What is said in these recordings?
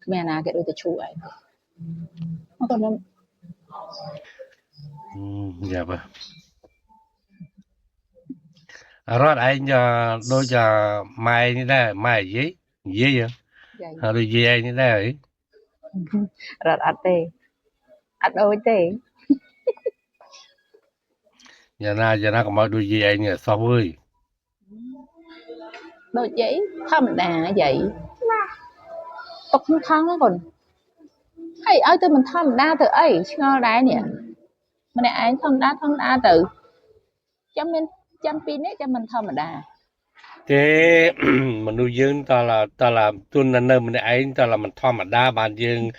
mẹ nào cái đôi tay chuối nó còn nó dạ vâng rồi anh đôi giờ mai như thế mai gì gì vậy rồi gì anh như thế ấy rạt ạt đôi tê giờ nào có mọi đôi gì anh so với đôi giấy thâm đà vậy tóc không thăng còn hay ơi tôi mình thâm đa từ ấy ngon đấy nhỉ mình này anh thâm đa từ trăm pin ấy cho mình thâm đà thế mình nuôi dưỡng ta là tuầnนั้นmình anh ta là mình thọ mà đa bàn dương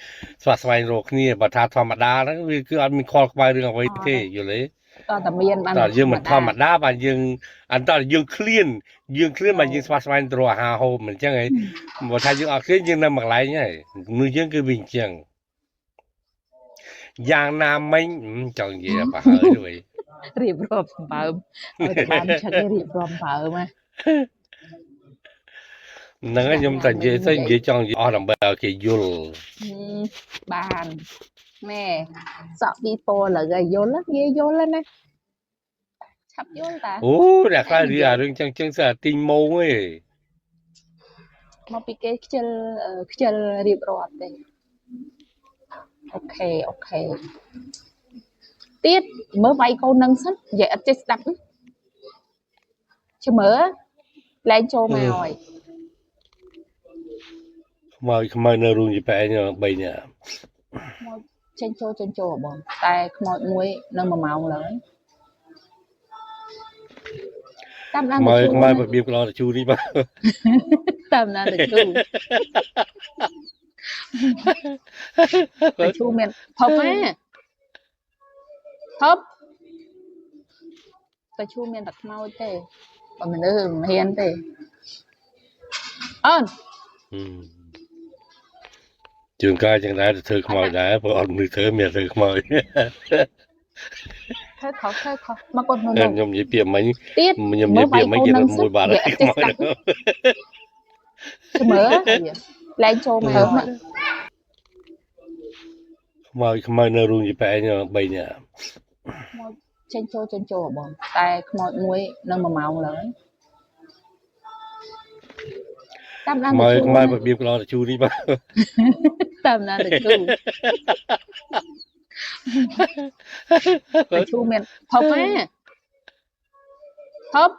สวัสดิ์โรคนี่บัตรธรรมดานะคืออันมีคอลไปเรื่องเอาไว้เท่อยู่เลย ก็แต่เมียนบ้าน ตอนយើងមិនធម្មតាបាទយើងអន្តរយើងឃ្លានបាទយើងស្វាស្វែងរកអាហារហូបអញ្ចឹងហីបើថាយើងអត់ឃ្លានយើងនៅមួយកន្លែងហើយមនុស្សយើងគឺវាអញ្ចឹងយ៉ាងណាមិញចង់និយាយបើហើយទៅរៀបរាប់សម្បើមឲ្យតែបានឆឹករៀបរាប់សម្បើមហ្នឹងហើយខ្ញុំតែនិយាយទៅនិយាយចង់និយាយអស់ដើម្បីឲ្យគេយល់បានណែសក់ពីពោលើយល់ងាយយល់ណាឆាប់យល់តាអូអ្នកខ្លះនិយាយអារឿងចឹងស្អាទីងម៉ោងឯងមកពីគេខ្ជិលរៀបរាប់ទេអូខេទៀតមើលវាយកូននឹងសិននិយាយអត់ចេះស្ដាប់ជើមើលលែងចូលមកហើយខ្មៅនៅរូងជីប៉ែញ3នាក់មកចេញចូលបងតែខ្មោចមួយនៅ1ម៉ោងឡើយតាមដានទៅខ្មៅរបៀបក្លោតជូរនេះបាទតាមដានទៅជូមានផប់ណាផប់តែជូមានតែខ្មោចទេបើមនុស្សមិនហ៊ានទេអូនជួនកាលចឹងដែរទៅធ្វើខ្មោចដែរព្រោះអត់មនុស្សធ្វើមានធ្វើខ្មោចខុសមកគាត់នៅខ្ញុំនិយាយពាក្យមិញខ្ញុំនិយាយពាក្យមិញគេរត់មួយបាទខ្មោចជមើលែងចូលមកខ្មៅនៅរូងជីប៉ែញ3នាក់មកចេញចូលបងតែខ្មោចមួយនៅ1ម៉ោងឡើយតាមដានទៅខ្មៅរបៀបក្លោតជូរនេះបាទតាមដានទៅជូមានផប់ណាផប់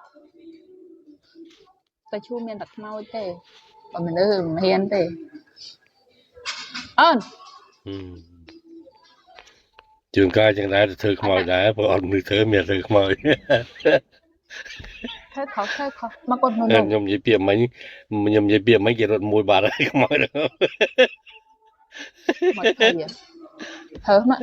តែជូមានតែខ្មោចទេបើមនុស្សមិនហ៊ានទេអូនជួនកាលចឹងដែរទៅធ្វើខ្មោចដែរព្រោះអត់មនុស្សធ្វើមានធ្វើខ្មោចខុសមកគាត់នៅខ្ញុំនិយាយពាក្យមិញគេរត់មួយបាទខ្មោចមកធ្វើមក